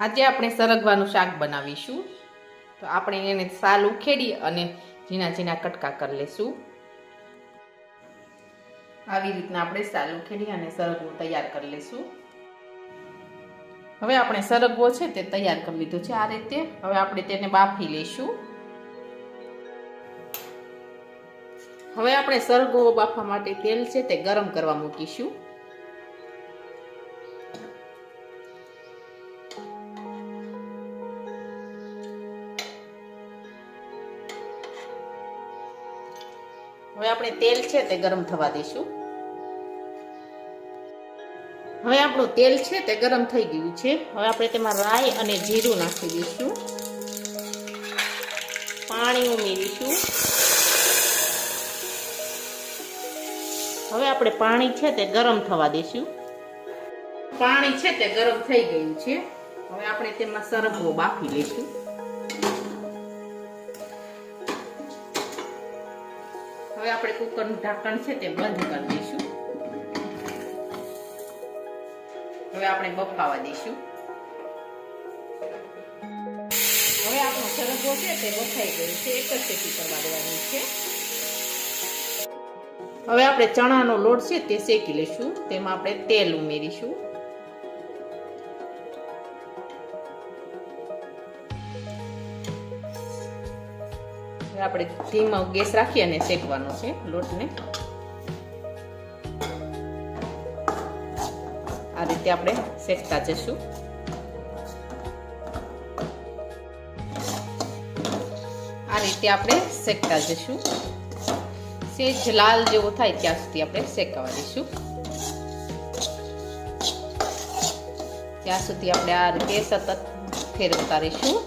આજે આપણે સરગવાનું શાક બનાવીશું. તો આપણે એને સાલ ઉખેડી અને ઝીણા ઝીણા કટકા કરી લઈશું. આવી રીતના આપણે સાલ ઉખેડી અને સરગવો તૈયાર કરી લઈશું. હવે આપણે સરગવો છે તે તૈયાર કરી લીધો છે આ રીતે. હવે આપણે તેને બાફી લઈશું. હવે આપણે સરગવો બાફવા માટે તેલ છે તે ગરમ કરવા મૂકીશું. હવે આપણે તેલ છે તે ગરમ થવા દઈશું. હવે આપણું તેલ છે તે ગરમ થઈ ગયું છે. હવે આપણે તેમાં રાઈ અને જીરું નાખી દઈશું. પાણી ઉમેરીશું. હવે આપણે પાણી છે તે ગરમ થવા દઈશું. પાણી છે તે ગરમ થઈ ગયું છે. હવે આપણે તેમાં સરગવો બાફી લઈશું. હવે આપણે કુકરનું ઢાંકણ છે તે બંધ કરી દઈશું. હવે આપણે બફાવા દઈશું. હવે આપણો સરગવો છે તે બફાઈ ગયો છે. એક જ સીટી કરવા દેવાની છે. હવે આપણે ચણાનો લોટ છે તે શેકી લઈશું. તેમાં આપણે તેલ ઉમેરીશું. આપણે ધીમો ગેસ રાખી અને શેકવાનો છે લોટને. આ રીતે આપણે શેકતા જશું. આ રીતે આપણે શેકતા જશું. સેજ લાલ જેવો થાય ત્યાં સુધી આપણે શેકાવા દઈશું. ત્યાં સુધી આપણે આ રીતે સતત ફેરવતા રહીશું.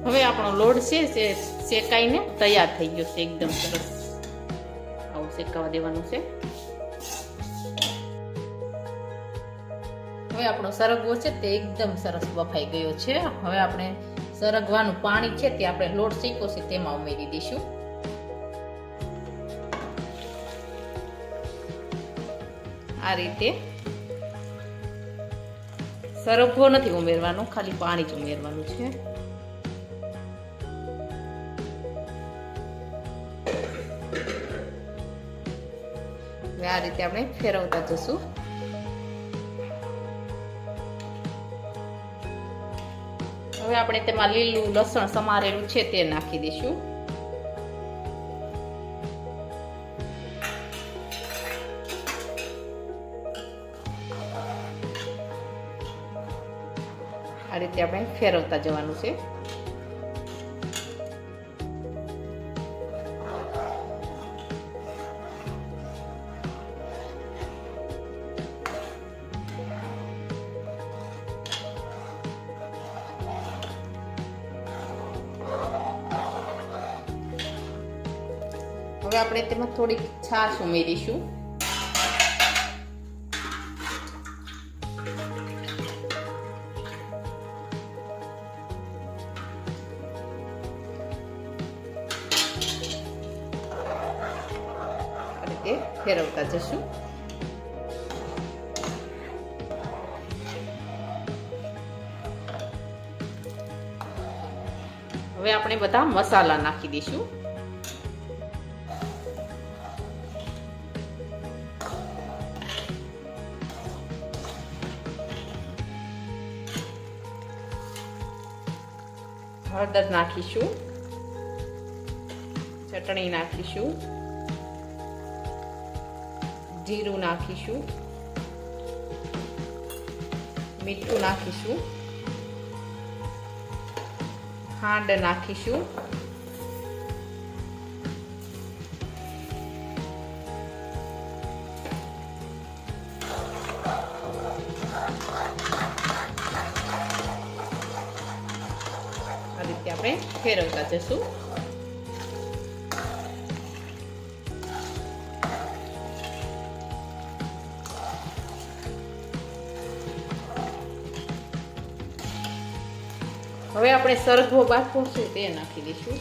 હવે આપણો લોટ છે તે શેકાઈને તૈયાર થઈ ગયો છે. એકદમ સરસ આવું શેકાવા દેવાનું છે. હવે આપણો સરગવો છે તે એકદમ સરસ બફાઈ ગયો છે. હવે આપણે સરગવાનું પાણી છે તે આપણે લોટ શેક્યો છે તેમાં ઉમેરી દઈશું. આ રીતે સરગવો નથી ઉમેરવાનો, ખાલી પાણી જ ઉમેરવાનું છે. આ રીતે આપણે ફેરવતા જશું. હવે આપણે તેમાં લીલું લસણ સમારેલું છે તે નાખી દઈશું. આ રીતે આપણે ફેરવતા જવાનું છે. હવે આપણે તેમાં થોડીક છાશ ઉમેરીશું. આ રીતે ફેરવતા જશું. હવે આપણે બધા મસાલા નાખી દઈશું. હળદર નાખીશું. ચટણી નાખીશું. જીરું નાખીશું. મીઠું નાખીશું. ખાંડ નાખીશું. આપણે ફેરવતા જશું. હવે આપણે સરગવો બાફવો છે તે નાખી દઈશું.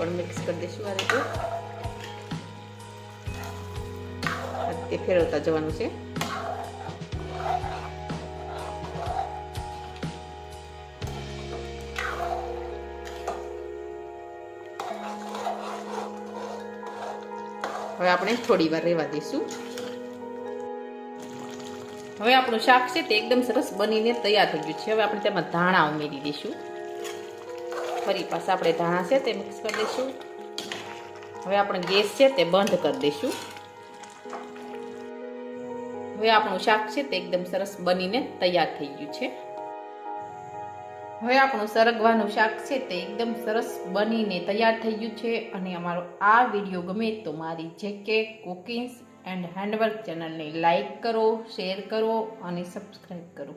પણ મિક્સ કરી દઈશું આ રીતે. આ રીતે ફેરવતા જવાનું છે. હવે આપણે થોડી વાર રહેવા દઈશું. હવે આપણું શાક છે તે એકદમ સરસ બનીને તૈયાર થઈ ગયું છે. હવે આપણે તેમાં ધાણા ઉમેરી દઈશું. ફરી પાછા આપણે ધાણા છે તે મિક્સ કરી દઈશું. હવે આપણે ગેસ છે તે બંધ કરી દઈશું. હવે આપણું શાક છે તે એકદમ સરસ બનીને તૈયાર થઈ ગયું છે. હવે આપણું સરગવાનું શાક છે તે એકદમ સરસ બનીને તૈયાર થઈ ગયું છે. અને અમારો આ વિડીયો ગમે તો મારી જેકે કુકિંગ્સ એન્ડ હેન્ડવર્ક ચેનલને લાઈક કરો, શેર કરો અને સબસ્ક્રાઈબ કરો.